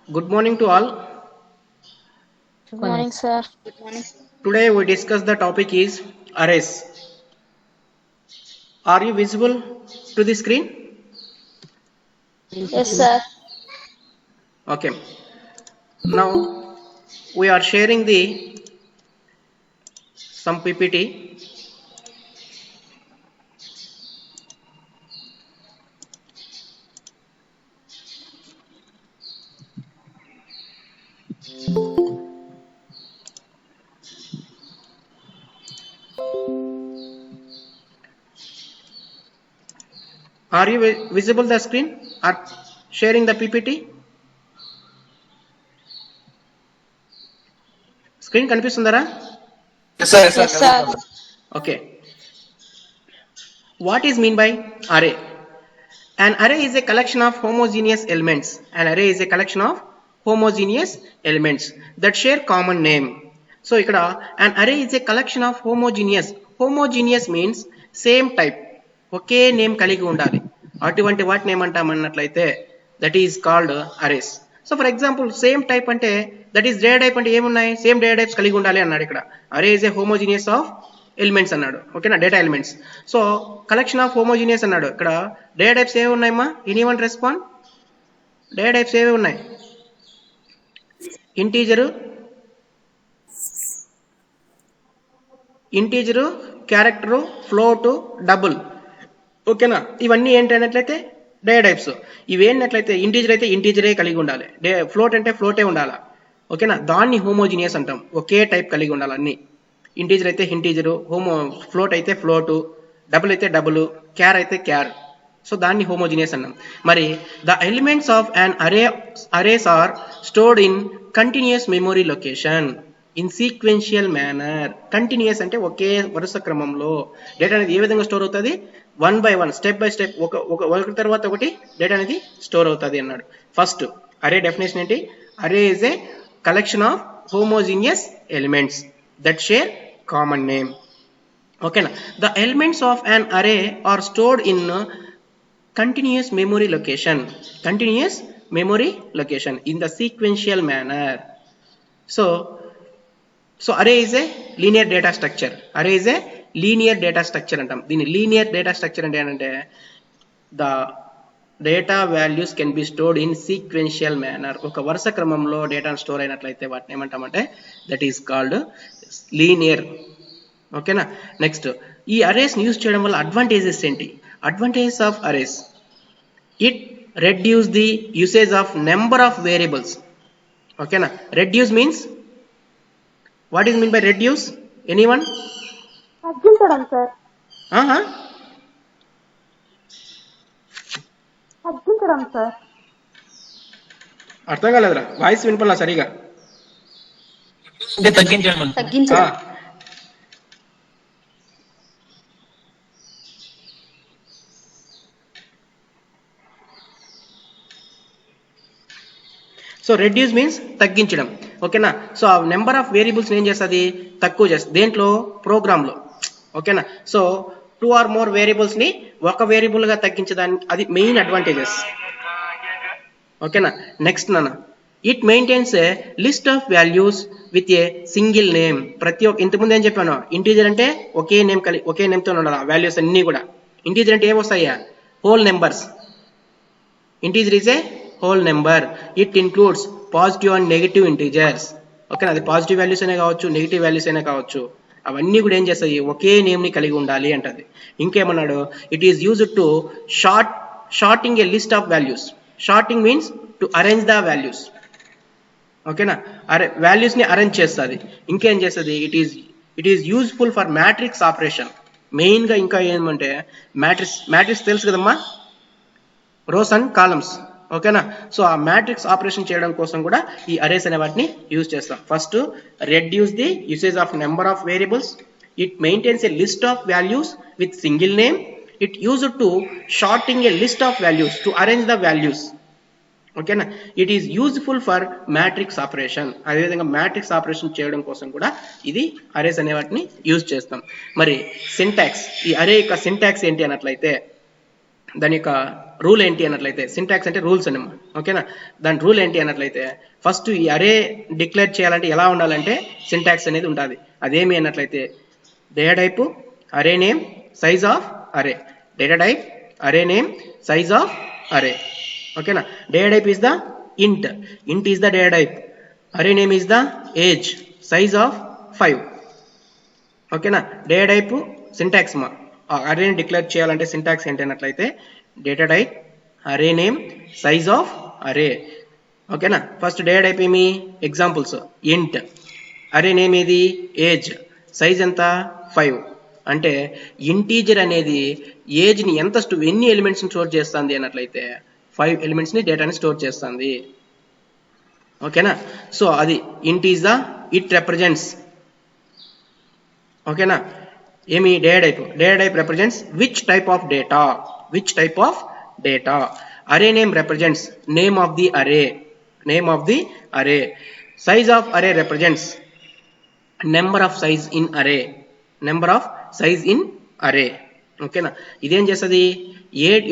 Good morning to all. Good morning, sir. Today we discuss the topic is arrays. Are you visible to the screen? Yes, sir. Okay. Now we are sharing the some PPT. Are you visible the screen? Are sharing the PPT? Screen కనిపిస్తుందరా? Yes, sir. Okay. What is mean by array? An array is a collection of homogeneous elements. An array is a collection of homogeneous elements that share common name. So ఇక్కడ an array is a collection of homogeneous. Homogeneous means same type. ఒకే name కలిగి ఉండాలి. అటువంటి వాటిని ఏమంటామన్నట్లయితే that is called arrays. So for example same type అంటే that is data type అంటే ఏమున్నాయి, సేమ్ డేటా టైప్స్ కలిగి ఉండాలి అన్నాడు ఇక్కడ. అరే is A homogeneous of elements అన్నాడు. ఓకేనా, data elements. So collection of homogeneous అన్నాడు. ఇక్కడ డేటా టైప్స్ ఏవి ఉన్నాయమ్మా? Anyone respond? డేటా టైప్స్ ఏవి ఉన్నాయి? Integer, character, float, double. ఓకేనా, ఇవన్నీ ఏంటన్నట్లయితే డేటా టైప్స్. ఇవి ఏంటట్లయితే ఇంటీజర్ అయితే ఇంటీజరే కలిగి ఉండాలి, ఫ్లోట్ అంటే ఫ్లోటే ఉండాలి. ఓకేనా, దాన్ని హోమోజీనియస్ అంటాం. ఒకే టైప్ కలిగి ఉండాలి అన్ని. ఇంటీజర్ అయితే ఇంటీజరు, ఫ్లోట్ అయితే ఫ్లోటు, డబుల్ అయితే డబుల్, క్యార్ అయితే క్యార్. సో దాన్ని హోమోజీనియస్ అన్నాం. మరి the elements of an arrays are stored in continuous memory location in sequential manner. Continuous అంటే ఒకే వరుస క్రమంలో డేటా అనేది ఏ విధంగా స్టోర్ అవుతుంది? One by one, step by step, ఒకటి తర్వాత ఒకటి డేటా అనేది స్టోర్ అవుతుంది అన్నాడు. ఫస్ట్ అరే డెఫినేషన్ ఏంటి? Array is a collection of homogeneous elements that share common name. ఓకేనా, the elements of an array are stored in continuous memory location in the sequential manner. So array is a linear data structure అంటాం. దీని linear data structure అంటే ఏంటంటే the data values can be stored in sequential manner. ఒక వరుస క్రమంలో data store అయినట్లయితే వాటిని ఏమంటామంటే దట్ ఈస్ కాల్డ్ లీనియర్. ఓకేనా, నెక్స్ట్ ఈ అరేస్ యూజ్ చేయడం వల్ల అడ్వాంటేజెస్ ఏంటి? Advantages of arrays: it reduce the usage of number of variables. Okay na, reduce means what is mean by reduce? Anyone? తగ్గించడం sir. తగ్గించడం సార్. అర్థం కాలేదురా, voice వినపడలా సరిగా. తగ్గించడం. సో రెడ్యూస్ మీన్స్ తగ్గించడం. ఓకేనా, సో ఆ నెంబర్ ఆఫ్ వేరియబుల్స్ ఏం చేస్తుంది? తక్కువ చేస్తుంది. దేంట్లో? ప్రోగ్రాంలో. ఓకేనా, సో 2 or more వేరియబుల్స్ ని ఒక వేరియబుల్ గా తగ్గించడానికి అది మెయిన్ అడ్వాంటేజెస్. ఓకేనా, నెక్స్ట్ నాన్న, it maintains a list of values with a single name. ప్రతి ఒక్క, ఇంతకుముందు ఏం చెప్పాను, ఇంటీజర్ అంటే ఒకే నేమ్ తో ఉండాలి వాల్యూస్ అన్ని కూడా. ఇంటీజర్ అంటే ఏమొస్తాయా? Whole numbers. Integer is a whole number. It includes positive and negative integers. Okay, అది పాజిటివ్ వాల్యూస్ అయినా కావచ్చు, నెగిటివ్ వాల్యూస్ అయినా కావచ్చు. అవన్నీ కూడా ఏం చేస్తాయి? ఒకే నేమ్ ని కలిగి ఉండాలి అంటది. ఇంకేమన్నాడు? It is used to sorting a list of values. Sorting means to arrange the values. ఓకేనా, వాల్యూస్ ని అరేంజ్ చేస్తుంది. ఇంకేం చేస్తుంది? It is useful for matrix operation. Main గా ఇంకా ఏమంటే మ్యాట్రిక్స్ తెలుసు కదమ్మా, రోస్ అండ్ కాలమ్స్. ఓకేనా, సో ఆ మ్యాట్రిక్స్ ఆపరేషన్ చేయడం కోసం కూడా ఈ అరేస్ అనే వాటిని యూజ్ చేస్తాం. First, reduce the usage of number of variables. It maintains a list of values with single name. It used to sorting a list of values to arrange the values. ఓకేనా, it is useful for matrix operation. అదేవిధంగా matrix operation చేయడం కోసం కూడా ఇది arrays అనే వాటిని use చేస్తాం. మరి సింటాక్స్, ఈ అరే యొక్క సింటాక్స్ ఏంటి అన్నట్లయితే దాని యొక్క రూల్ ఏంటి అన్నట్లయితే, సింటాక్స్ అంటే రూల్స్ అన్నమాట. ఓకేనా, దాని రూల్ ఏంటి అన్నట్లయితే ఫస్ట్ ఈ అరే డిక్లేర్ చేయాలంటే ఎలా ఉండాలంటే సింటాక్స్ అనేది ఉంటుంది. అదేమి అన్నట్లయితే data type array name size of array, data type array name size of array. ఓకేనా, data type is the int, int is the data type, array name is the age, size of 5. ఓకేనా, data type syntax మా అరేని declare చేయాలంటే syntax ఏంటి అన్నట్లయితే data type array name size of array. ఓకేనా, first data type ఏమి examples ఇంట్, అరే name ఏది ఏజ్, సైజ్ ఎంత 5. అంటే ఇంటీజర్ అనేది ఏజ్ని ఎన్ని ఎలిమెంట్స్ని స్టోర్ చేస్తుంది అన్నట్లయితే 5 ఎలిమెంట్స్ని డేటాని స్టోర్ చేస్తుంది. ఓకేనా, సో అది ఇంట్ ఈజ్ ద ఇట్ రిప్రజెంట్స్. ఓకేనా, ఏమి data type represents which type of data, అరే name represents name of the అరే, సైజ్ ఆఫ్ అరే represents number of size in అరే. ఓకేనా, ఇదేం చేస్తుంది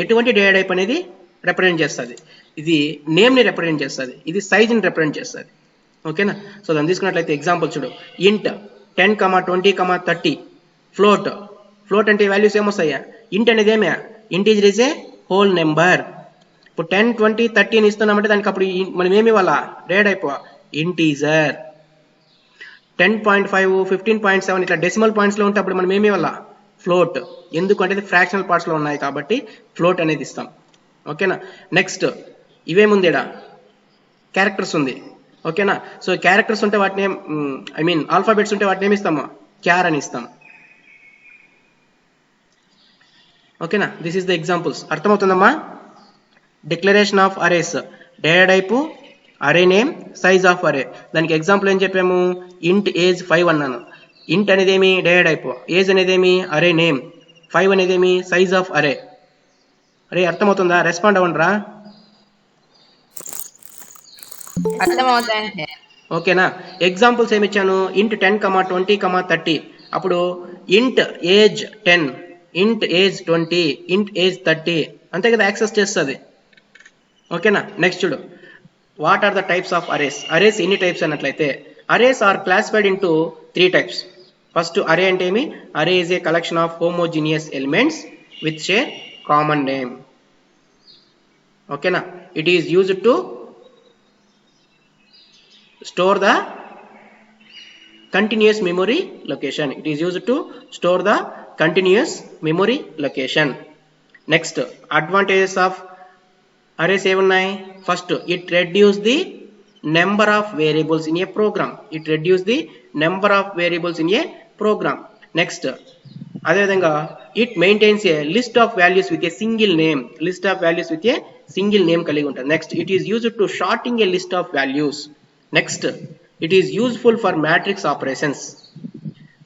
ఎటువంటి డేటా టైప్ అనేది రిప్రజెంట్ చేస్తుంది, ఇది నేమ్ని రిప్రజెంట్ చేస్తుంది, ఇది సైజ్ని రిప్రజెంట్ చేస్తుంది. ఓకేనా, సో దాన్ని తీసుకున్నట్లయితే ఎగ్జాంపుల్ చూడు, ఇంట్ 10, 20, 30. ఫ్లోట్ అంటే వాల్యూస్ ఏమొస్తాయా, ఇంట్ అనేది ఏమే integer is A whole number. ఇప్పుడు 10, 20, 30 ఇస్తున్నామంటే దానికి అప్పుడు మనం ఏమి ఇవ్వాలా డేటా టైప్ ఇంటీజర్. 10.5, 15.7 ఇట్లా డెసిమల్ పాయింట్స్లో ఉంటే అప్పుడు మనం ఏమి ఇవ్వాలా ఫ్లోట్, ఎందుకంటే ఇది ఫ్రాక్షనల్ పార్ట్స్లో ఉన్నాయి కాబట్టి ఫ్లోట్ అనేది ఇస్తాం. ఓకేనా, నెక్స్ట్ ఇవేముంది ఇక్కడ క్యారెక్టర్స్ ఉంది. ఓకేనా, సో క్యారెక్టర్స్ ఉంటే వాటిని ఆల్ఫాబెట్స్ ఉంటే వాటిని ఏమి ఇస్తాము క్యార్ అని ఇస్తాం. ఓకేనా, దిస్ ఈస్ ద ఎగ్జాంపుల్స్. అర్థమవుతుందమ్మా. Declaration of arrays, data type array name size of array. దానికి ఎగ్జాంపుల్ ఏం చెప్పాము, ఇంట్ ఏజ్ 5 అన్నాను. ఇంట్ అనేది ఏమి డేటా టైపు, ఏజ్ అనేది ఏమి అరే నేమ్, 5 అనేది ఏమి సైజ్ ఆఫ్ అరే. అరే అర్థమవుతుందా, రెస్పాండ్ అవ్వండిరా. ఓకేనా, ఎగ్జాంపుల్స్ ఏమి ఇచ్చాను, ఇంట్ 10, 20, 30. అప్పుడు ఇంట్ ఏజ్ 10, ఇంట్ ఏజ్ 20, ఇంట్ ఏజ్ 30, అంతే కదా యాక్సెస్ చేస్తుంది. ఓకేనా, నెక్స్ట్ చూడు, what are the types of arrays. Arrays ఎన్ని టైప్స్ అన్నట్లయితే arrays are classified into 3 types. First array అంటే ఏమి, array is a collection of homogeneous elements with share common name. ఓకేనా, it is used to store the continuous memory location. Next, advantages of arrays ఏమున్నాయి, first it reduce the number of variables in a program. Next అదేవిధంగా it maintains a list of values with a single name కలిగి ఉంటుంది. Next it is used to sorting a list of values. Next it is useful for matrix operations.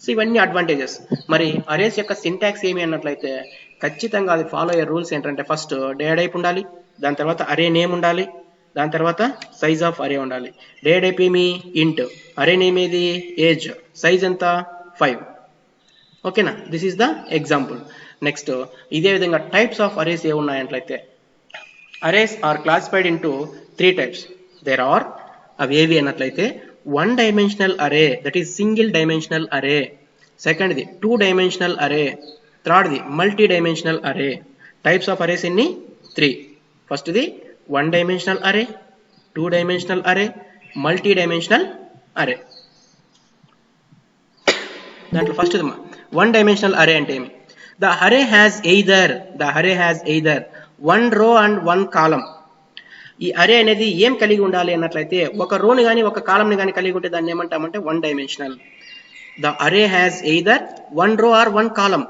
So ఇవన్నీ advantages. మరి arrays యొక్క syntax ఏమి అన్నట్లయితే ఖచ్చితంగా అది follow అయ్యే రూల్స్ ఏంటంటే ఫస్ట్ డేటా టైప్ ఉండాలి, దాని తర్వాత అరే నేమ్ ఉండాలి, దాని తర్వాత సైజ్ ఆఫ్ అరే ఉండాలి. డేటా టైప్ ఏమి ఇంట్, అరే నేమ్ ఏది ఏజ్, సైజ్ ఎంత 5. ఓకేనా, this is the example. Next ఇదే విధంగా టైప్స్ ఆఫ్ అరేస్ ఏమున్నాయంట్లయితే arrays are classified into 3 types. There are అవేవి అన్నట్లయితే 1 dimensional array, that is single dimensional array. Second the 2 dimensional array. Third the multi dimensional array. Types of arrays ఎన్ని 3. First the 1 dimensional array, 2 dimensional array, multi dimensional array. దాంట్లో first the 1 dimensional array అంటే ఏమి, the array has either 1 row and 1 column. ఈ అరే అనేది ఏం కలిగి ఉండాలి అన్నట్లయితే ఒక రోని కానీ ఒక కాలంని కానీ కలిగి ఉంటే దాన్ని ఏమంటామంటే 1 dimensional. The array has either 1 row or 1 column.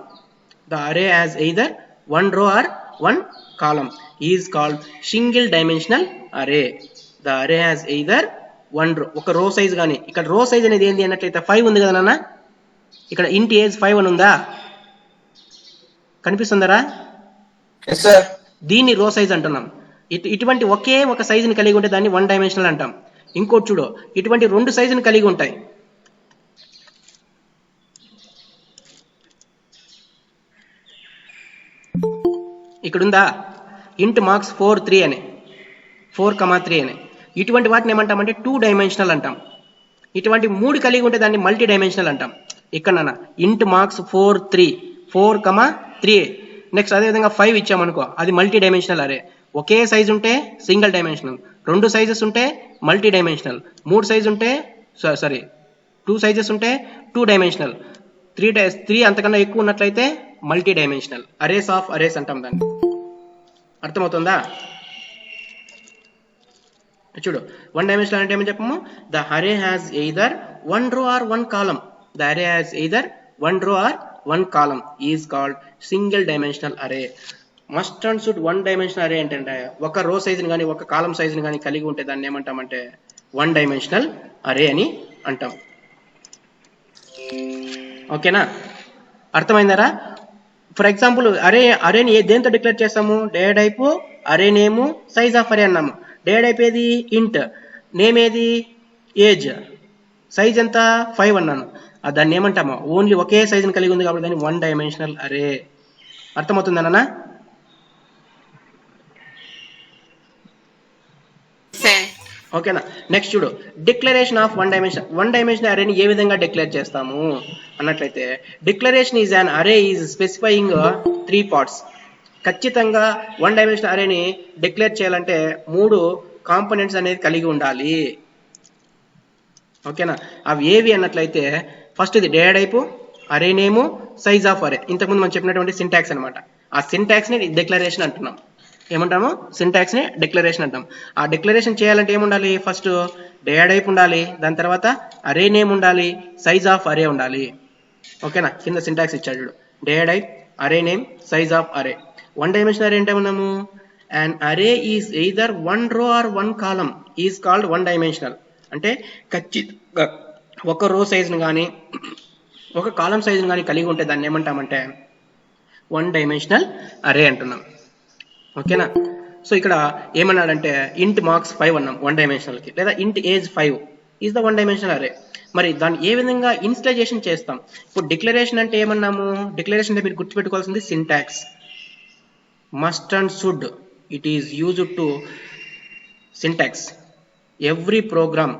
The array has either 1 row or 1 column is called single dimensional array. The array has either 1 row, ఒక రో సైజ్ కానీ, ఇక్కడ రో సైజ్ అనేది ఏంటి అన్నట్లయితే 5 ఉంది కదా నాన్న, ఇక్కడ ఇంట్ ఏజ్ 5 అని ఉందా, కనిపిస్తుందరా, దీన్ని రో సైజ్ అంటున్నాం. ఇటువంటి ఒకే ఒక సైజుని కలిగి ఉంటే దాన్ని 1 dimensional అంటాం. ఇంకోటి చూడు, ఇటువంటి 2 సైజుని కలిగి ఉంటాయి. ఇక్కడ ఉందా, ఇంట్ మార్క్స్ 4 3 అని 4,3 అని ఇటువంటి వాటిని ఏమంటామంటే 2 డైమెన్షనల్ అంటాం. ఇటువంటి 3 కలిగి ఉంటే దాన్ని మల్టీ డైమెన్షనల్ అంటాం. ఇక్కడ ఇంట్ మార్క్స్ 4 3 4,3. నెక్స్ట్ అదేవిధంగా 5 ఇచ్చామనుకో అది మల్టీ డైమెన్షనల్ అరే. ఒకే సైజ్ ఉంటే సింగిల్ డైమెన్షనల్, 2 సైజెస్ ఉంటే మల్టీ డైమెన్షనల్, 3 సైజ్ ఉంటే 2 సైజెస్ ఉంటే 2 డైమెన్షనల్, 3 అంతకన్నా ఎక్కువ ఉన్నట్లయితే multi dimensional. Arrays of arrays అంటాం దాన్ని. అర్థమవుతుందా? చూడు, 1 డైమెన్షనల్ అంటే ఏమని చెప్పము? The array has either 1 row or 1 column. The array has either 1 row or 1 column is called single dimensional array. Must and should 1 dimensional array ఏంటంటే ఒక రో సైజుని కానీ ఒక కాలం సైజుని కానీ కలిగి ఉంటే దాన్ని ఏమంటామంటే 1 డైమెన్షనల్ అరే అని అంటాం. ఓకేనా? అర్థమైందరా? ఫర్ ఎగ్జాంపుల్ అరేని దేంతో డిక్లేర్ చేస్తాము? డే టైపు, అరే నేము, సైజ్ ఆఫ్ అరే అన్నాము. డే టైప్ ఏది? ఇంట్. నేమ్ ఏది? ఏజ్. సైజ్ ఎంత? 5 అన్నాను. దాన్ని ఏమంటాము? ఓన్లీ ఒకే సైజుని కలిగి ఉంది కాబట్టి దాన్ని 1 డైమెన్షనల్ అరే. అర్థమవుతుందన్నా? ఓకేనా? నెక్స్ట్ చూడు, డిక్లరేషన్ ఆఫ్ 1 డైమెన్షనల్ అరేని ఏ విధంగా డిక్లేర్ చేస్తాము అన్నట్లయితే, డిక్లరేషన్ ఈజ్ అన్ అరే ఈజ్ స్పెసిఫైయింగ్ 3 parts. ఖచ్చితంగా 1 డైమెన్షనల్ అరేని డిక్లేర్ చేయాలంటే 3 కాంపోనెంట్స్ అనేది కలిగి ఉండాలి. ఓకేనా? అవి ఏవి అన్నట్లయితే, ఫస్ట్ ఇది డే టైపు, అరే నేము, సైజ్ ఆఫ్ అరే. ఇంతకుముందు మనం చెప్పినటువంటి సింటాక్స్ అనమాట. ఆ సింటాక్స్ ని డిక్లరేషన్ అంటున్నాం. ఏమంటాము? సింటాక్స్ ని డిక్లరేషన్ అంటాం. ఆ డిక్లరేషన్ చేయాలంటే ఏముండాలి? ఫస్ట్ డే టైప్ ఉండాలి, దాని తర్వాత అరే నేమ్ ఉండాలి, సైజ్ ఆఫ్ అరే ఉండాలి. ఓకేనా? కింద సింటాక్స్ ఇచ్చాడు చూడు, day type, array name, size of అరే. 1 డైమెన్షనల్ అరే అంటే ఉన్నాము, అండ్ అరే is either 1 row or 1 column is called 1 dimensional. అంటే ఖచ్చితంగా ఒక రో సైజును కానీ ఒక కాలం సైజును కానీ కలిగి ఉంటే దాన్ని ఏమంటామంటే 1 డైమెన్షనల్ అరే అంటున్నాం. ఓకేనా? సో ఇక్కడ ఏమన్నాడంటే ఇంట్ మార్క్స్ 5 అన్నాం 1 డైమెన్షనల్కి, లేదా ఇంట్ ఏజ్ 5 ఈజ్ ద 1 డైమెన్షనల్ అరే. మరి దాన్ని ఏ విధంగా ఇనిషియలైజేషన్ చేస్తాం? ఇప్పుడు డిక్లరేషన్ అంటే ఏమన్నాము? డిక్లరేషన్ అంటే మీరు గుర్తుపెట్టుకోవాల్సింది syntax. Must and should, it is used to syntax. Every program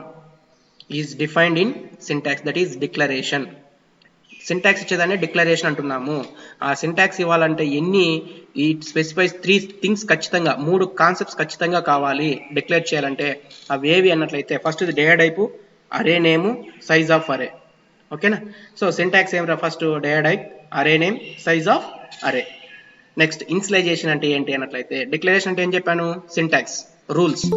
is defined in syntax, that is declaration. Syntax ఇచ్చేదాన్ని డిక్లరేషన్ అంటున్నాము. ఆ సింటాక్స్ ఇవ్వాలంటే ఇట్ స్పెసిఫైస్ 3 things ఖచ్చితంగా, 3 కాన్సెప్ట్స్ ఖచ్చితంగా కావాలి డిక్లేర్ చేయాలంటే. అవి ఏవి అన్నట్లయితే, ఫస్ట్ ఇది డే టైపు, అరే నేము, సైజ్ ఆఫ్ అరే. ఓకేనా? సో సింటాక్స్ ఏమరా? First day type, array name, size of అరే. నెక్స్ట్ ఇనిషియలైజేషన్ అంటే ఏంటి అన్నట్లయితే, డిక్లరేషన్ అంటే ఏం చెప్పాను? Syntax, rules.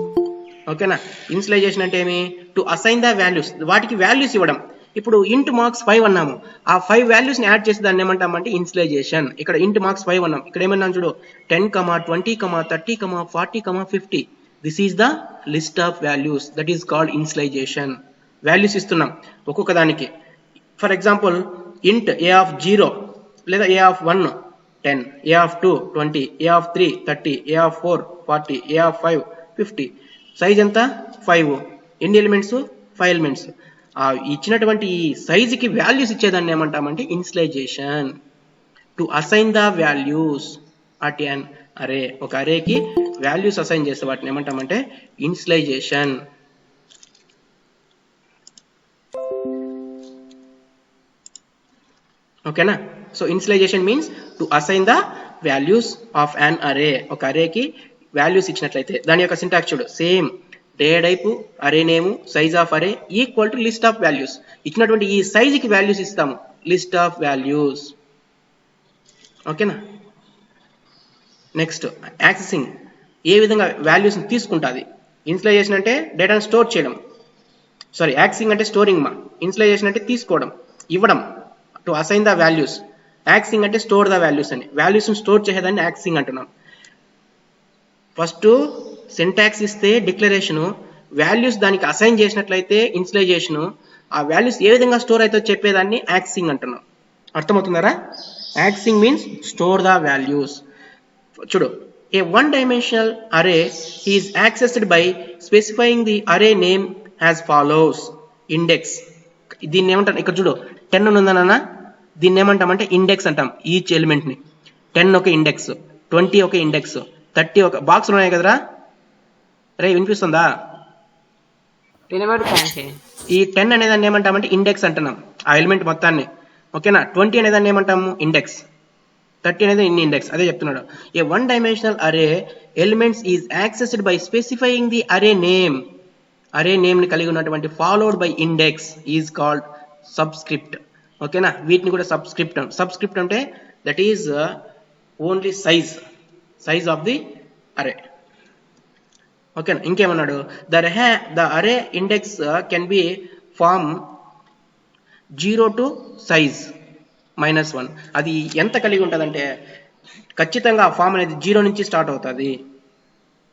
ఓకేనా? ఇనిషియలైజేషన్ అంటే ఏమి? టు అసైన్ ద వాల్యూస్, వాటికి వాల్యూస్ ఇవ్వడం. ఇప్పుడు ఇంట్ మార్క్స్ 5 అన్నాము, ఆ 5 వాల్యూస్ ని యాడ్ చేసి దాన్ని ఏమంటామంటే ఇనిషియలైజేషన్. ఇక్కడ ఇంట్ మార్క్స్ 5 అన్నాం, ఇక్కడ ఏమన్నాం చూడు, 10, 20, 30, 40, 50. This is the list of values, that is called initialization. Values ఇస్తున్నాం ఒక్కొక్క దానికి. ఫర్ ఎగ్జాంపుల్ ఇంట్ ఏ ఆఫ్ 0 లేదా a of 1 10, a of 2 20, a of 3 30, a of 4 40, a of 5 50. Size ఎంత? 5. ఎన్ని ఎలిమెంట్స్? 5 ఎలిమెంట్స్. ఆ ఇచ్చినటువంటి ఈ సైజుకి వాల్యూస్ ఇచ్చేదాన్ని ఏమంటామంటే initialization. To assign the values at an array, ఒక అరేకి వాల్యూస్ అసైన్ చేస్తే వాటిని ఏమంటామంటే ఇనిషియలైజేషన్. ఓకేనా? So initialization means to assign the values of an array. ఒక అరేకి వాల్యూస్ ఇచ్చినట్లయితే దాని యొక్క సింటాక్స్ చూడు, సేమ్ డే టైపు, అరే నేము, సైజ్ ఆఫ్ అరే equal to list of values. ఇచ్చినటువంటి ఈ సైజుకి వాల్యూస్ ఇస్తాము, లిస్ట్ ఆఫ్ వాల్యూస్. ఓకేనా? నెక్స్ట్ యాక్సెసింగ్, ఏ విధంగా వాల్యూస్ తీసుకుంటుంది. ఇనిషియలైజేషన్ అంటే డేటాను స్టోర్ చేయడం, యాక్సెసింగ్ అంటే స్టోరింగ్ మా. ఇనిషియలైజేషన్ అంటే తీసుకోవడం, ఇవ్వడం, to assign the values. Accessing అంటే స్టోర్ ద వాల్యూస్ అని, వాల్యూస్ స్టోర్ చేసేదాన్ని యాక్సెసింగ్ అంటున్నాం. ఫస్ట్ సింటాక్స్ ఇస్తే డిక్లరేషను, వాల్యూస్ దానికి అసైన్ చేసినట్లయితే ఇనిషియలైజేషను, ఆ వాల్యూస్ ఏ విధంగా స్టోర్ అయితే చెప్పేదాన్ని యాక్సెసింగ్ అంటున్నాం. అర్థమవుతుందారా? Accessing means store the values. చూడు, a 1 dimensional array is accessed by specifying the array name as follows. Index, దీన్ని ఏమంటాం? ఇక్కడ చూడు 10 ఉందన్న, దీన్ని ఏమంటామంటే ఇండెక్స్ అంటాం. ఈచ్ ఎలిమెంట్ ని 10 ఒక ఇండెక్స్, 20 ఒక ఇండెక్స్, 30 ఒక బాక్స్ ఉన్నాయి కదరా రే వినిపిస్తుందా వినబడుతుంది ఈ 10 అనేదాన్ని ఏమంటామంటే ఇండెక్స్ అంటున్నాం ఆ ఎలిమెంట్ మొత్తాన్ని ఓకేనా 20 అనేదాన్ని ఏమంటాము ఇండెక్స్ 30 అనేది ఇండెక్స్ అదే చెప్తున్నాడు a one dimensional array elements is accessed by specifying the array name ని కలిగి ఉన్నటువంటి followed by index is called subscript ఓకేనా వీటిని కూడా సబ్స్క్రిప్ట్ అంటే that is only size of the array ఓకేనా ఇంకేమన్నాడు the array index can be from 0 to size -1 అది ఎంత కలిగి ఉంటుందంటే ఖచ్చితంగా ఆ ఫామ్ అనేది 0 నుంచి స్టార్ట్ అవుతుంది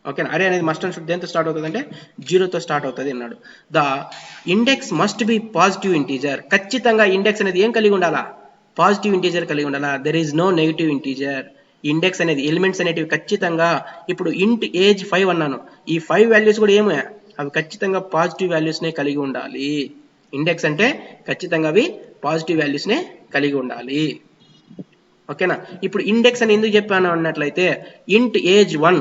ఓకేనా అరే అనేది మస్ట్ అండ్ షుడ్ దేంతో స్టార్ట్ అవుతుంది అంటే 0తో స్టార్ట్ అవుతుంది అన్నాడు the index must be positive integer ఖచ్చితంగా ఇండెక్స్ అనేది ఏం కలిగి ఉండాలా పాజిటివ్ ఇంటీజర్ కలిగి ఉండాలా there is no negative integer index అనేది ఎలిమెంట్స్ అనేటివి ఖచ్చితంగా ఇప్పుడు ఇంట్ ఏజ్ 5 అన్నాను ఈ 5 వాల్యూస్ కూడా ఏమో అవి ఖచ్చితంగా పాజిటివ్ వాల్యూస్ నే కలిగి ఉండాలి ఇండెక్స్ అంటే ఖచ్చితంగా అవి పాజిటివ్ వాల్యూస్ నే కలిగి ఉండాలి ఓకేనా ఇప్పుడు ఇండెక్స్ అని ఎందుకు చెప్పాను అన్నట్లయితే ఇంట్ ఏజ్ 1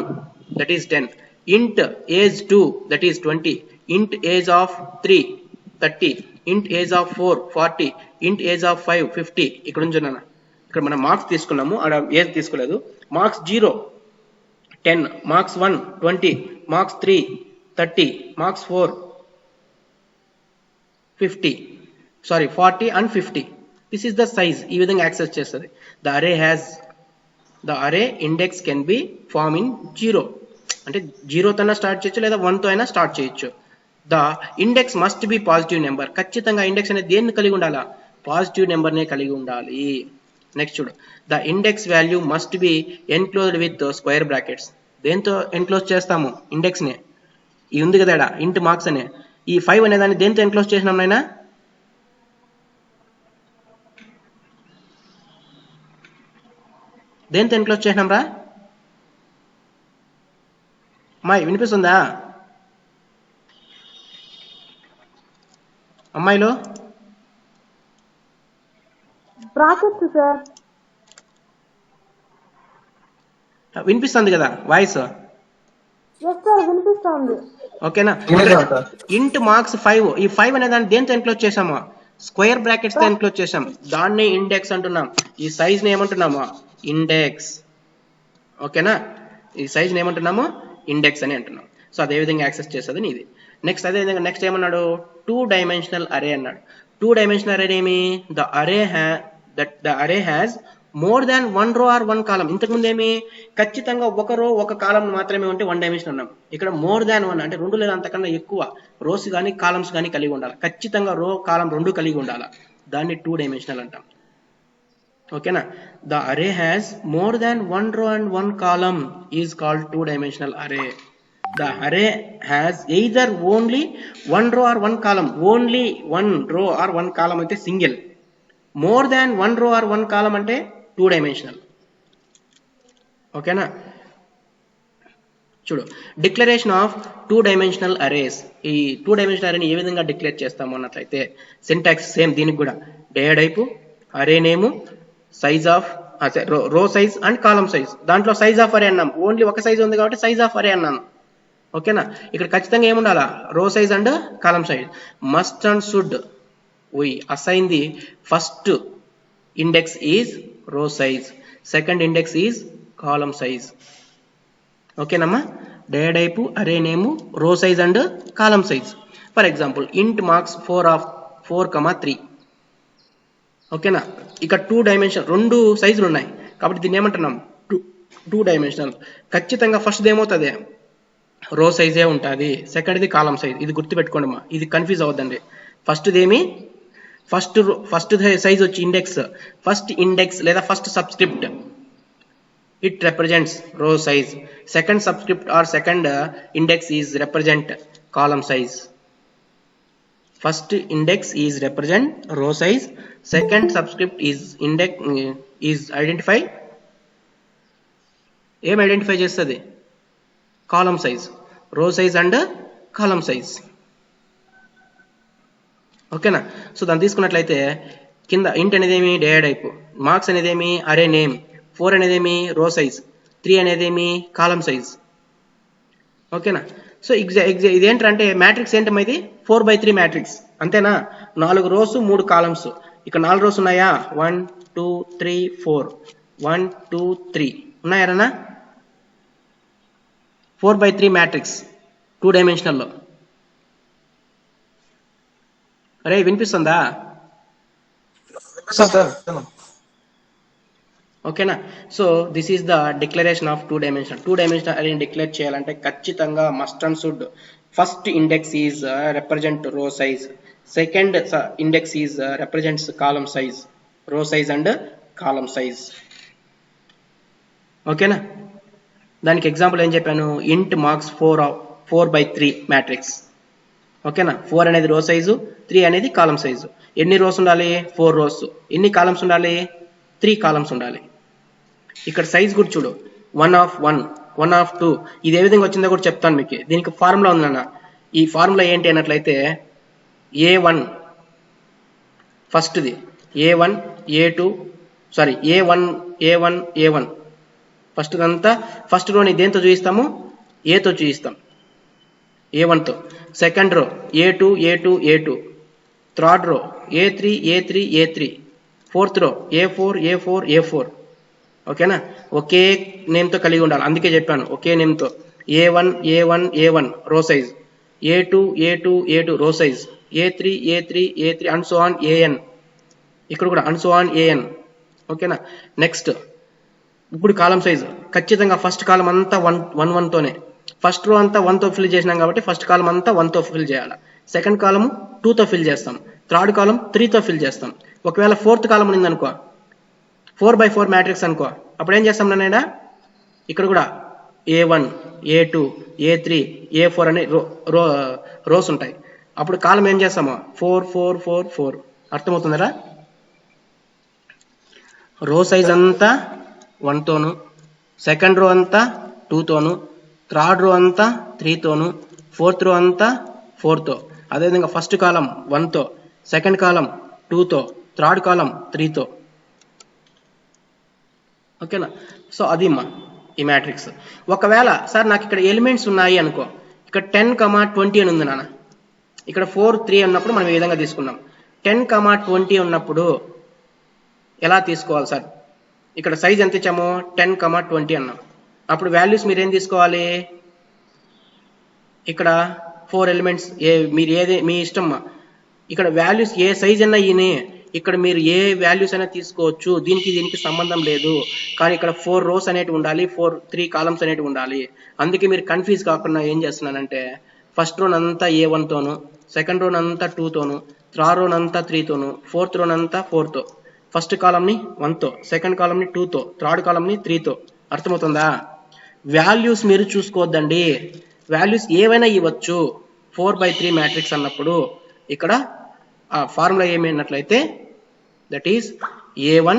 దట్ ఈస్ 10 ఇంట్ ఏజ్ 2 దట్ ఈస్ 20 ఇంట్ ఏజ్ ఆఫ్ 3 30 ఇంట్ ఏజ్ ఆఫ్ 4 40 ఇంట్ ఏజ్ ఆఫ్ 5 50 ఇక్కడ ఉంచున్నాను ఇక్కడ మనం మార్క్స్ తీసుకున్నాము అక్కడ ఏజ్ తీసుకోలేదు marks 0 10 marks 1 20 marks 3 30 marks 4 50 sorry 40 and 50 this is the size ఈ విధంగా యాక్సెస్ చేస్తుంది the array index can be form in 0 అంటే 0 తో స్టార్ట్ చేయొచ్చు లేదా 1 తో అయినా స్టార్ట్ చేయొచ్చు the index must be positive number ఖచ్చితంగా ఇండెక్స్ అనేది దేన్ని కలిగి ఉండాలా పాజిటివ్ నెంబర్ నే కలిగి ఉండాలి నెక్స్ట్ చూడు the index value must be enclosed with square brackets దేంతో ఎన్క్లోజ్ చేస్తాము ఇండెక్స్ ని ఇది ఉంది కదా ఇంట్ మార్క్స్ అనే ఈ 5 అనే దాన్ని దేంతో ఎన్క్లోజ్ చేసినాం నాయనా దేంతో ఎన్క్లోజ్ చేసినాం రా అమ్మాయి వినిపిస్తుందా అమ్మాయిలు బ్రాకెట్స్ సార్ వినిపిస్తుంది కదా వాయిస్ ఎస్ సార్ వినిపిస్తుంది ఓకేనా ఇంట్ మార్క్స్ 5 ఈ 5 అనే దాన్ని దేంతో ఎన్క్లోజ్ చేసాము స్క్వేర్ బ్రాకెట్స్ తో ఎన్క్లోజ్ చేసాం దాన్ని ఇండెక్స్ అంటున్నాం ఈ సైజ్ ని ఏమంటున్నాము ఇండెక్స్ ఓకేనా ఈ సైజ్ ని ఏమంటున్నాము ఇండెక్స్ అని అంటున్నాం సో అదే విధంగా యాక్సెస్ చేస్తుంది ఇది నెక్స్ట్ అదే విధంగా నెక్స్ట్ ఏమన్నాడు 2 డైమెన్షనల్ అరే అన్నాడు 2 డైమెన్షనల్ అరే ఏమి the array has more than 1 రో ఆర్ 1 కాలం ఇంతకు ముందు ఏమి ఖచ్చితంగా ఒక రో ఒక కాలం మాత్రమే ఉంటే 1 డైమెన్షన్ అన్నాం ఇక్కడ మోర్ దాన్ 1 అంటే 2 లేదా అంతకన్నా ఎక్కువ రోస్ కానీ కాలమ్స్ కానీ కలిగి ఉండాలి ఖచ్చితంగా రో కాలం 2 కలిగి ఉండాలి దాన్ని 2 డైమెన్షనల్ అంటాం ఓకేనా the array has more than 1 రో and 1 column is called 2 dimensional array the array has either only 1 రో ఆర్ 1 కాలం ఓన్లీ 1 రో ఆర్ 1 కాలం అయితే సింగిల్ మోర్ దాన్ 1 రో ఆర్ 1 కాలం అంటే 2 డైమెన్షనల్ ఓకేనా చూడు డిక్లరేషన్ ఆఫ్ 2 డైమెన్షనల్ అరేస్ ఈ 2 డైమెన్షనల్ అరేని ఏ విధంగా డిక్లేర్ చేస్తాము అన్నట్లయితే సింటాక్స్ సేమ్ దీనికి కూడా data type array name size of రో సైజ్ అండ్ కాలం సైజ్ దాంట్లో సైజ్ ఆఫ్ అరే అన్నాం ఓన్లీ ఒక సైజ్ ఉంది కాబట్టి సైజ్ ఆఫ్ అరే అన్నాను ఓకేనా ఇక్కడ ఖచ్చితంగా ఏముండాలా row size and column size must and should we assign the first index is row size second index is column size okay namma data type array name row size and column size for example int marks 4 3 okay na ఇక్కడ 2 dimension రెండు సైజులు ఉన్నాయి కాబట్టి దీన్ని ఏమంటున్నాం 2 dimensional ఖచ్చితంగా first ఏమవుతుంది రో సైజే ఉంటుంది సెకండ్ది కాలం సైజ్ ఇది గుర్తుపెట్టుకోండి అమ్మా ఇది కన్ఫ్యూజ్ అవ్వద్దండి ఫస్ట్ సైజ్ వచ్చి ఇండెక్స్ ఫస్ట్ ఇండెక్స్ లేదా first subscript it represents row size second subscript or second index is represent column size first index is represent row size second subscript is index is identify ఏం identify చేస్తుంది column size row size and column size ఓకేనా so దాన్ని తీసుకున్నట్లయితే కింద ఇంట్ అనేది ఏమి data type marks అనేది ఏమి అరే నేమ్ 4 అనేది ఏమి రో సైజ్ 3 అనేది మీ కాలం సైజ్. ఓకేనా? సో ఇదేంటంటే మ్యాట్రిక్స్ ఏంటమ్మా ఇది 4/3 మ్యాట్రిక్స్ అంతేనా? 4 రోస్ 3 కాలమ్స్. ఇక్కడ 4 రోస్ ఉన్నాయా? 1 2 3 4 1 2 3 ఉన్నాయా? 4/3 మ్యాట్రిక్స్ 2 డైమెన్షనల్లో. అరే వినిపిస్తుందా? ఓకేనా? So this is the declaration of 2 dimensional. 2 dimensional అరేని డిక్లేర్ చేయాలంటే ఖచ్చితంగా must and should first index is represent row size, second index is represents column size, row size and column size. ఓకేనా? దానికి ఎగ్జాంపుల్ ఏం చెప్పాను? ఇంట్ మార్క్స్ 4/3 మ్యాట్రిక్స్. ఓకేనా? 4 అనేది రో సైజు, 3 అనేది కాలమ్ సైజు. ఎన్ని రోస్ ఉండాలి? 4 రోస్. ఎన్ని కాలమ్స్ ఉండాలి? 3 కాలమ్స్ ఉండాలి. ఇక్కడ సైజ్ కూడా చూడు, 1/1 1/2. ఇది ఏ విధంగా వచ్చిందో కూడా చెప్తాను మీకు. దీనికి ఫార్ములా ఉందన్న. ఈ ఫార్ములా ఏంటి అన్నట్లయితే A1 ఫస్ట్ది, A1 A2 sorry A1 first రోని దేంతో చూపిస్తాము? ఏతో చూపిస్తాం, A1తో. Second row A2 third row A3 fourth రో A4. ఓకేనా? ఒకే నేమ్తో కలిగి ఉండాలి, అందుకే చెప్పాను ఒకే నేమ్తో. A1 row size, A2 row size, A3 and so on AN. ఇక్కడ కూడా అండ్ సో ఆన్ AN. ఓకేనా? నెక్స్ట్ ఇప్పుడు కాలం సైజు ఖచ్చితంగా ఫస్ట్ కాలం అంతా 1 తోనే. ఫస్ట్ రో అంతా 1తో ఫిల్ చేసినాం కాబట్టి ఫస్ట్ కాలం అంతా 1తో ఫిల్ చేయాలి. సెకండ్ కాలము 2తో ఫిల్ చేస్తాం. థర్డ్ కాలం 3తో ఫిల్ చేస్తాం. ఒకవేళ ఫోర్త్ కాలం ఉంది అనుకో, 4/4 మ్యాట్రిక్స్ అనుకో, అప్పుడు ఏం చేస్తాం నాన్న? ఇక్కడ కూడా A1 A2 A3 A4 అనే రోస్ ఉంటాయి. అప్పుడు కాలం ఏం చేస్తాము? 4. అర్థమవుతుందరా? రో సైజ్ అంతా 1తోను, సెకండ్ రో అంతా 2తోను, థర్డ్ రో అంతా 3తోను, ఫోర్త్ రో అంతా 4తో. అదేవిధంగా ఫస్ట్ కాలం 1తో, సెకండ్ కాలం 2తో, థర్డ్ కాలం 3తో. ఓకేనా? సో అది ఈ మ్యాట్రిక్స్. ఒకవేళ సార్ నాకు ఇక్కడ ఎలిమెంట్స్ ఉన్నాయి అనుకో, ఇక్కడ 10, 20 అని ఉంది నాన్న. ఇక్కడ 4, 3 ఉన్నప్పుడు మనం ఈ విధంగా తీసుకున్నాం. 10, 20 ఉన్నప్పుడు ఎలా తీసుకోవాలి సార్? ఇక్కడ సైజ్ ఎంత ఇచ్చాము? 10, 20 అన్నాం. అప్పుడు వాల్యూస్ మీరు ఏం తీసుకోవాలి? ఇక్కడ 4 ఎలిమెంట్స్ మీరు ఏది మీ ఇష్టం. ఇక్కడ వాల్యూస్ ఏ సైజ్ అన్నా ఈయనే, ఇక్కడ మీరు ఏ వాల్యూస్ అయినా తీసుకోవచ్చు, దీనికి సంబంధం లేదు. కానీ ఇక్కడ 4 రోస్ అనేటివి ఉండాలి, 3 కాలమ్స్ అనేటివి ఉండాలి. అందుకే మీరు కన్ఫ్యూజ్ కాకుండా ఏం చేస్తున్నానంటే ఫస్ట్ రోన్ అంతా A1తోను, సెకండ్ రోన్ అంతా 2తోను, థర్డ్ రోన్ అంతా 3తోను, ఫోర్త్ రోన్ అంతా 4తో, ఫస్ట్ కాలంని 1తో, సెకండ్ కాలంని 2తో, థర్డ్ కాలంని 3తో. అర్థమవుతుందా? వాల్యూస్ మీరు చూసుకోవద్దండి, వాల్యూస్ ఏవైనా ఇవ్వచ్చు 4/3 మ్యాట్రిక్స్ అన్నప్పుడు. ఇక్కడ ఆ ఫార్ములా ఏమైనట్లయితే that is A1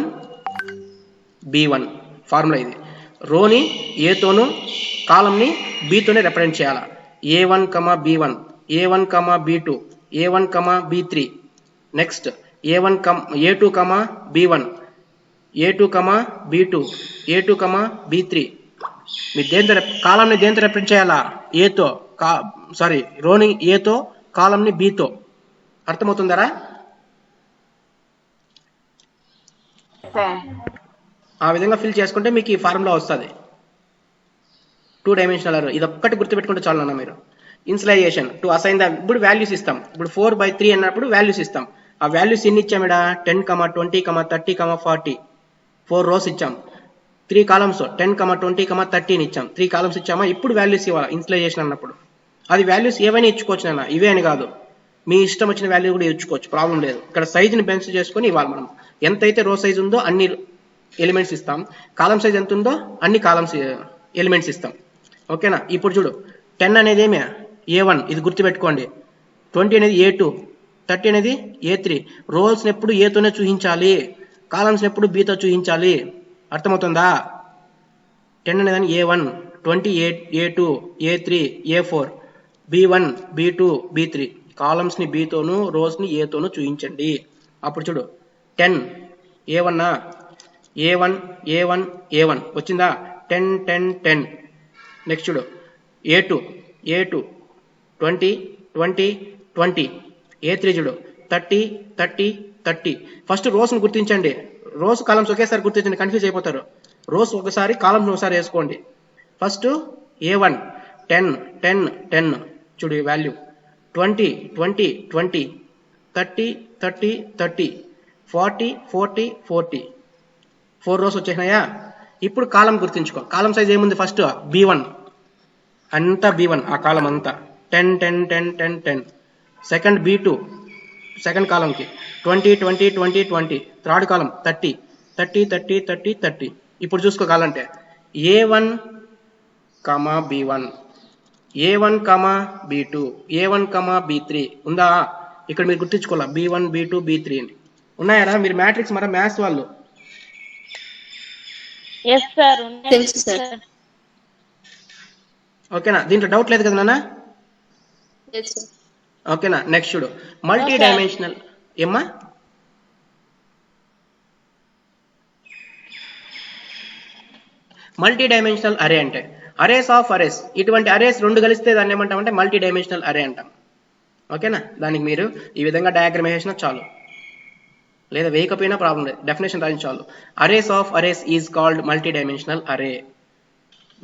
B1 formula. ఇది రోని ఏతోను కాలంని బీతోనే రిప్రజెంట్ చేయాలి. A1, B1, A1, B2, A1, B3. Next A2, B1, A2, B2, A2, B3. మీరు దేంతో కాలంని దేంతో రిప్రజెంట్ చేయాలా? ఏతో రోని ఏతో, కాలంని బీతో. అర్థమవుతుందరా? ఆ విధంగా ఫిల్ చేసుకుంటే మీకు ఈ ఫార్ములా వస్తుంది. 2 డైమెన్షనల్ అరే. ఇది ఒక్కటి గుర్తుపెట్టుకుంటే చాలు అన్న మీరు. ఇన్స్లైజేషన్ టు అసైన్ ద. ఇప్పుడు వాల్యూస్ ఇస్తాం. ఇప్పుడు 4/3 అన్నప్పుడు వాల్యూస్ ఇస్తాం. ఆ వాల్యూస్ ఎన్ని ఇచ్చాం? ఇక్కడ 10, 20, 30, 40 4 రోస్ ఇచ్చాం. 3 కాలమ్స్ 10, 20, 30 ఇచ్చాం. 3 కాలమ్స్ ఇచ్చామా? ఇప్పుడు వాల్యూస్ ఇవ్వాలి ఇన్స్లైజేషన్ అన్నప్పుడు. అది వాల్యూస్ ఏవైనా ఇచ్చుకోవచ్చు నాన్న, ఇవే అని కాదు, మీ ఇష్టం వచ్చిన వాల్యూ కూడా ఇచ్చుకోవచ్చు, ప్రాబ్లం లేదు. ఇక్కడ సైజుని బెన్స్ చేసుకొని ఇవ్వాలి. మనం ఎంతైతే రో సైజ్ ఉందో అన్ని ఎలిమెంట్స్ ఇస్తాం, కాలం సైజ్ ఎంత ఉందో అన్ని కాలమ్స్ ఎలిమెంట్స్ ఇస్తాం. ఓకేనా? ఇప్పుడు చూడు, 10 అనేది ఏమే? A1. ఇది గుర్తుపెట్టుకోండి. 20 అనేది A2, 30 అనేది A3. రోల్స్ని ఎప్పుడు ఏతోనే చూపించాలి, కాలమ్స్ని ఎప్పుడు బీతో చూపించాలి. అర్థమవుతుందా? 10 అనేది A1, 20 A2, A3, A4, B1, B2, B3. కాలమ్స్ని బీతోను, రోస్ని ఏతోను చూపించండి. అప్పుడు చూడు 10 A1 వచ్చిందా? 10 10 10. నెక్స్ట్ చూడు A2 20 20 20. A3 చూడు 30 30 30. ఫస్ట్ రోస్ ను గుర్తించండి. రోస్ కాలమ్స్ ఒకేసారి గుర్తించండి, కన్ఫ్యూజ్ అయిపోతారు. రోస్ ఒకసారి కాలమ్స్ ఒకసారి వేసుకోండి. ఫస్ట్ A1 10 10 10 చూడు వాల్యూ 20 20 20 30 30 30 40 40 40. 4 రోస్ వచ్చేసినాయా? ఇప్పుడు కాలం గుర్తించుకో. కాలం సైజ్ ఏముంది? ఫస్ట్ B1 అంతా B1, ఆ కాలం అంతా 10 10 10 10 10. సెకండ్ B2 సెకండ్ కాలంకి 20 20 20 20. థర్డ్ కాలం 30 30 30 30 30. ఇప్పుడు చూసుకో కాలంటే A1 B1 A1 B2 A1 B3 ఉందా? ఇక్కడ మీరు గుర్తించుకోవాలా B1 B2 B3 అని ఉన్నాయరా? మీరు మ్యాట్రిక్స్ మన మ్యాథ్స్ వాళ్ళు. ఎస్ సార్ తెలుసు సార్. ఓకేనా? దీంట్లో డౌట్ లేదు కదా నాన్న? లేదు సార్. ఓకేనా? నెక్స్ట్ చూడు మల్టీ డైమెన్షనల్. ఏమ్మా? మల్టీ డైమెన్షనల్ అరే అంటే అరేస్ ఆఫ్ అరేస్. ఇటువంటి అరేస్ రెండు కలిస్తే దాన్ని ఏమంటామంటే మల్టీ డైమెన్షనల్ అరే అంటాం. ఓకేనా? దానికి మీరు ఈ విధంగా డయాగ్రమ్ వేసినా చాలు, లేదా వేయకపోయినా ప్రాబ్లం లేదు, డెఫినేషన్ రాయించాలి చాలు. Arrays of arrays is called multi dimensional array.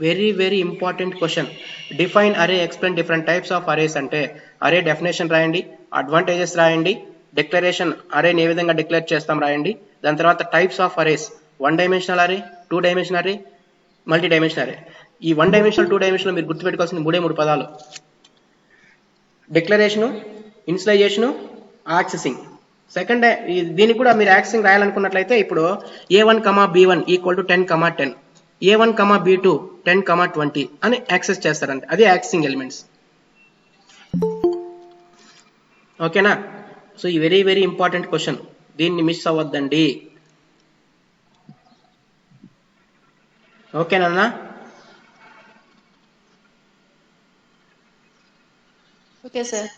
Very very important question. Define array, explain different types of arrays అంటే అరే డెఫినేషన్ రాయండి, అడ్వాంటేజెస్ రాయండి, డిక్లరేషన్ అరేని ఏ విధంగా డిక్లేర్ చేస్తాం రాయండి. దాని తర్వాత టైప్స్ ఆఫ్ అరేస్ 1 డైమెన్షనల్ అరే, 2 డైమెన్షనల్ అరే, మల్టీ డైమెన్షనల్ అరే. ఈ 1 డైమెన్షనల్ 2 డైమెన్షనల్ మీరు గుర్తుపెట్టుకోవాల్సిన 3 పదాలు: డిక్లరేషను, ఇనిషియలైజేషను, యాక్సెసింగ్. సెకండ్ దీనికి కూడా మీరు యాక్సెసింగ్ రాయాలనుకున్నట్లయితే ఇప్పుడు A1 B1 equal to 10 10, A1 B2 10 20 అని యాక్సెస్ చేస్తారంటే అదే యాక్సెసింగ్ ఎలిమెంట్స్. ఓకేనా? సో ఈ వెరీ వెరీ ఇంపార్టెంట్ క్వశ్చన్, దీన్ని మిస్ అవ్వద్దండి. ఓకేనా? Okay sir.